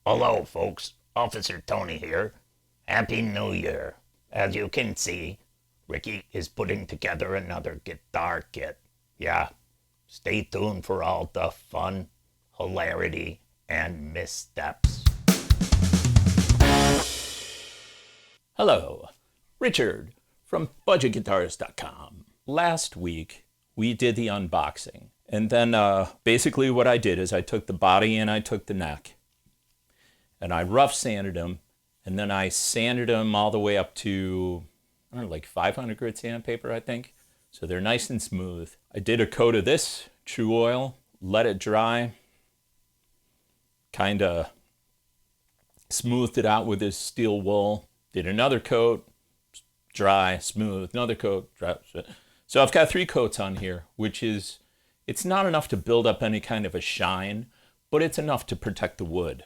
Hello, folks. Officer Tony here. Happy New Year. As you can see, Ricky is putting together another guitar kit. Yeah, stay tuned for all the fun, hilarity, and missteps. Hello, Richard from budgetguitarist.com. Last week, we did the unboxing. And then basically what I did is I took the body and I took the neck. And I rough sanded them. And then I sanded them all the way up to, I don't know, like 500 grit sandpaper, I think. So they're nice and smooth. I did a coat of this True Oil, let it dry. Kind of smoothed it out with this steel wool. Did another coat, dry, smooth, another coat, dry. So I've got 3 coats on here, which is, it's not enough to build up any kind of a shine, but it's enough to protect the wood.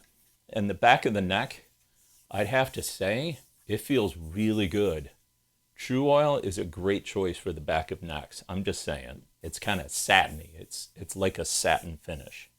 And the back of the neck, I'd have to say, it feels really good. True Oil is a great choice for the back of necks. I'm just saying, it's kind of satiny. It's like a satin finish.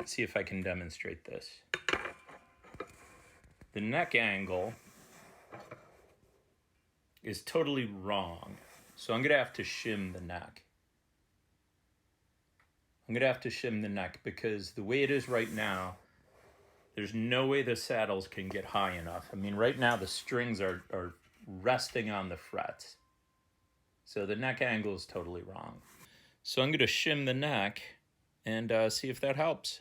see if I can demonstrate this. The neck angle is totally wrong. So I'm going to have to shim the neck. I'm going to have to shim the neck because the way it is right now, there's no way the saddles can get high enough. I mean, right now the strings are resting on the frets. So the neck angle is totally wrong. So I'm going to shim the neck and see if that helps.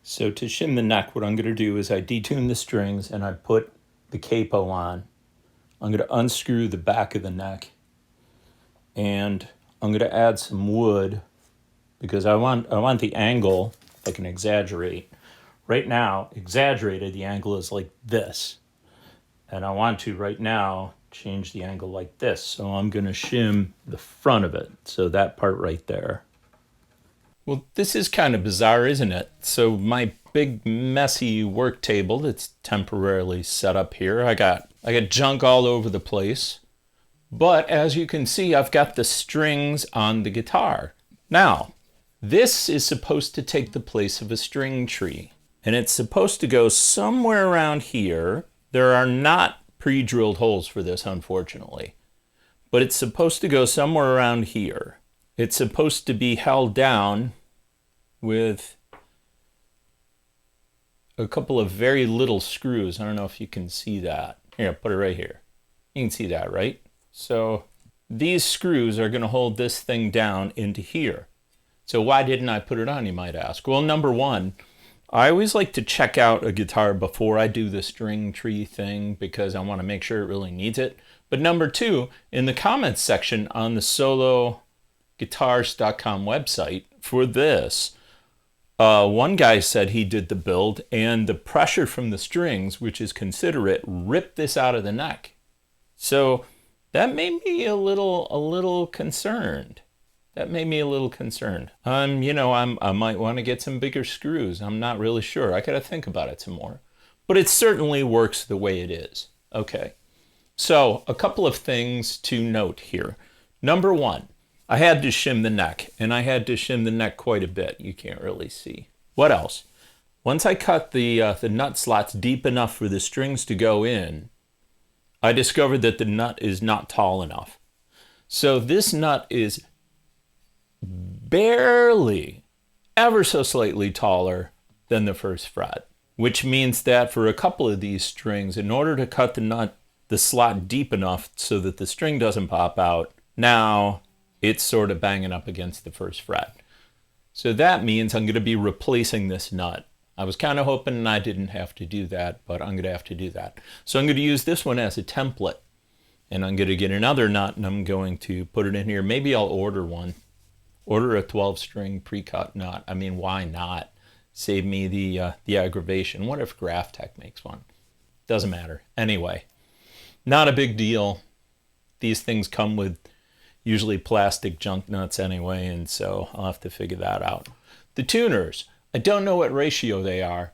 So to shim the neck, what I'm going to do is I detune the strings and I put the capo on. I'm going to unscrew the back of the neck and I'm going to add some wood because I want the angle, if I can exaggerate. Right now, exaggerated, the angle is like this. And I want to, right now, change the angle like this. So I'm going to shim the front of it. So that part right there. Well, this is kind of bizarre, isn't it? So my big messy work table that's temporarily set up here, I got junk all over the place. But as you can see, I've got the strings on the guitar. Now, this is supposed to take the place of a string tree. And it's supposed to go somewhere around here. There are not pre-drilled holes for this, unfortunately. But it's supposed to go somewhere around here. It's supposed to be held down with a couple of very little screws. I don't know if you can see that. Here, put it right here. You can see that, right? So these screws are going to hold this thing down into here. So why didn't I put it on, you might ask? Well, number one, I always like to check out a guitar before I do the string tree thing because I want to make sure it really needs it. But number two, in the comments section on the budgetguitarist.com website for this, one guy said he did the build and the pressure from the strings, which is considerate, ripped this out of the neck. So that made me a little concerned. That made me a little concerned. I might want to get some bigger screws. I'm not really sure. I got to think about it some more. But it certainly works the way it is. Okay. So a couple of things to note here. Number one, I had to shim the neck, and I had to shim the neck quite a bit. You can't really see. What else? Once I cut the nut slots deep enough for the strings to go in, I discovered that the nut is not tall enough. So this nut is barely, ever so slightly taller than the first fret, which means that for a couple of these strings, in order to cut the slot deep enough so that the string doesn't pop out, now it's sort of banging up against the first fret. So that means I'm going to be replacing this nut. I was kind of hoping I didn't have to do that, but I'm going to have to do that. So I'm going to use this one as a template, and I'm going to get another nut, and I'm going to put it in here. Maybe I'll order one. Order a 12-string pre-cut nut. I mean, why not? Save me the aggravation. What if Graph Tech makes one? Doesn't matter. Anyway, not a big deal. These things come with usually plastic junk nuts anyway, and so I'll have to figure that out. The tuners, I don't know what ratio they are,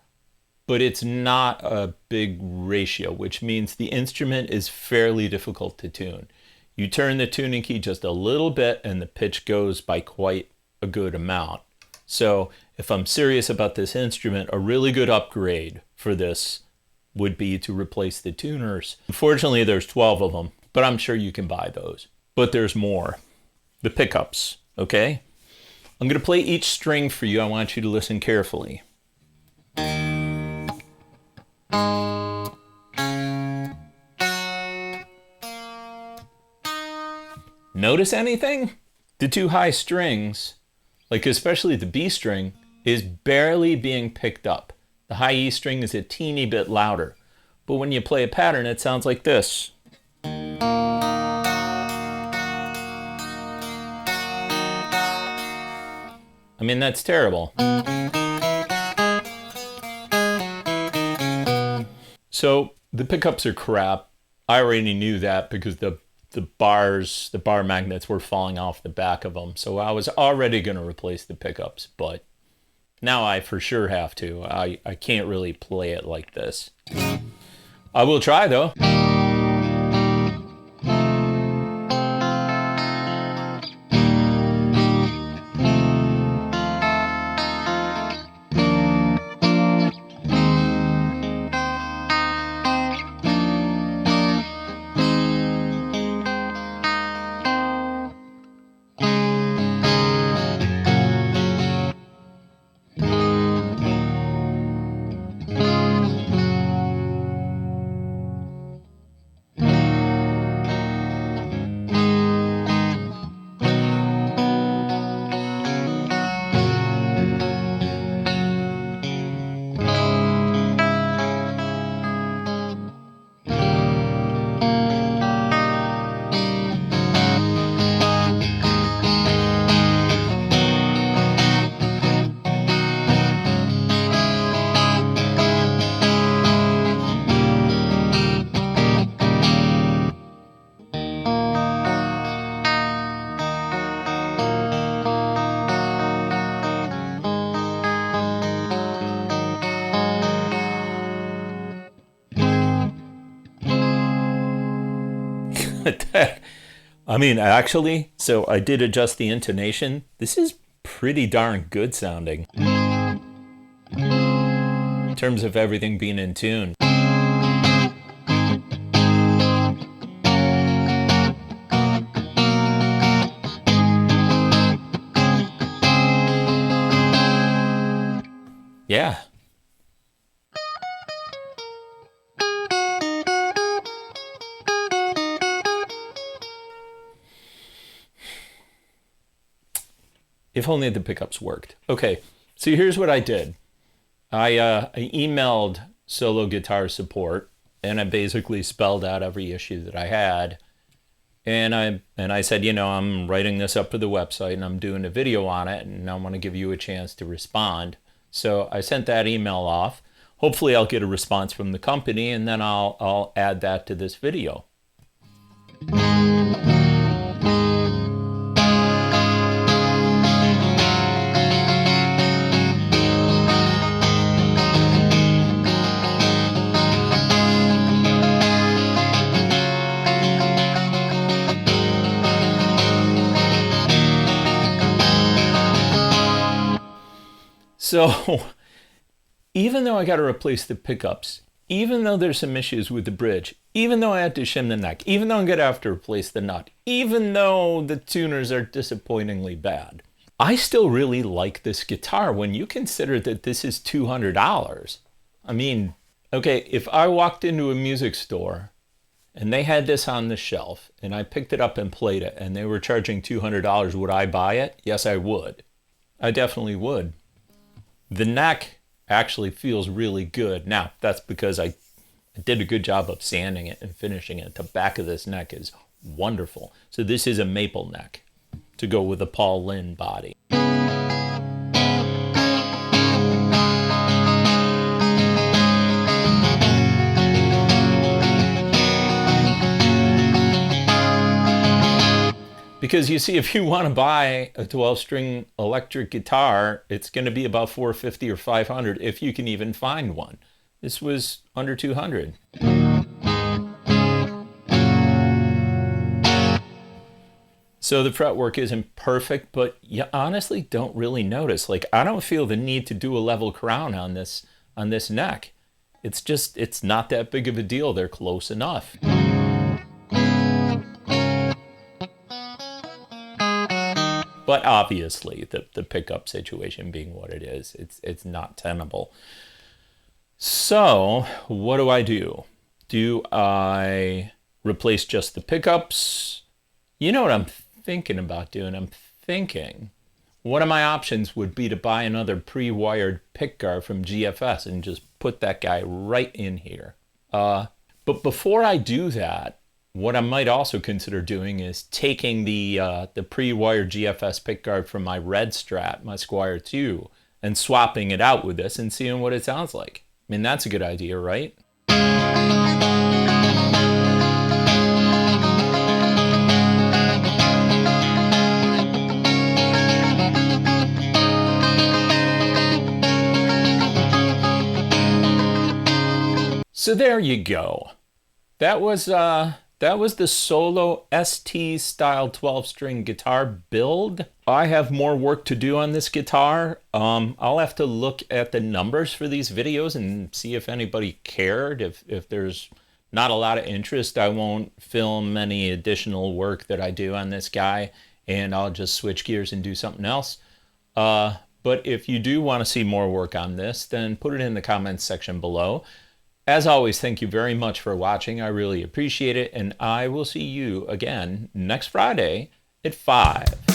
but it's not a big ratio, which means the instrument is fairly difficult to tune. You turn the tuning key just a little bit and the pitch goes by quite a good amount. So if I'm serious about this instrument, a really good upgrade for this would be to replace the tuners. Unfortunately, there's 12 of them, but I'm sure you can buy those. But there's more. The pickups, okay? I'm going to play each string for you. I want you to listen carefully. Notice anything? The two high strings, like especially the B string, is barely being picked up. The high E string is a teeny bit louder. But when you play a pattern, it sounds like this. I mean, that's terrible. So the pickups are crap. I already knew that because the bar magnets were falling off the back of them. So I was already going to replace the pickups, but now I for sure have to. I can't really play it like this. I will try though. I mean, actually, so I did adjust the intonation. This is pretty darn good sounding in terms of everything being in tune. Yeah. If only the pickups worked. Okay, so here's what I did. I emailed Solo Guitar Support, and I basically spelled out every issue that I had. And I said, you know, I'm writing this up for the website, and I'm doing a video on it, and I want to give you a chance to respond. So I sent that email off. Hopefully I'll get a response from the company, and then I'll add that to this video. So even though I got to replace the pickups, even though there's some issues with the bridge, even though I had to shim the neck, even though I'm going to have to replace the nut, even though the tuners are disappointingly bad, I still really like this guitar when you consider that this is $200. I mean, okay, if I walked into a music store and they had this on the shelf and I picked it up and played it and they were charging $200, would I buy it? Yes, I would. I definitely would. The neck actually feels really good. Now, that's because I did a good job of sanding it and finishing it. The back of this neck is wonderful. So this is a maple neck to go with the Paul Lynde body. Because you see, if you want to buy a 12-string electric guitar, it's going to be about $450 or $500 if you can even find one. This was under $200. So the fretwork isn't perfect, but you honestly don't really notice. Like, I don't feel the need to do a level crown on this neck. It's not that big of a deal. They're close enough. But obviously, the pickup situation being what it is, it's not tenable. So what do? Do I replace just the pickups? You know what I'm thinking about doing? I'm thinking one of my options would be to buy another pre-wired pickguard from GFS and just put that guy right in here. But before I do that, what I might also consider doing is taking the pre-wired GFS pickguard from my Red Strat, my Squire 2, and swapping it out with this and seeing what it sounds like. I mean, that's a good idea, right? So there you go. That was the Solo ST style 12-string guitar build. I have more work to do on this guitar. I'll have to look at the numbers for these videos and see if anybody cared. If there's not a lot of interest, I won't film any additional work that I do on this guy, and I'll just switch gears and do something else. But if you do want to see more work on this, then put it in the comments section below. As always, thank you very much for watching. I really appreciate it, and I will see you again next Friday at 5.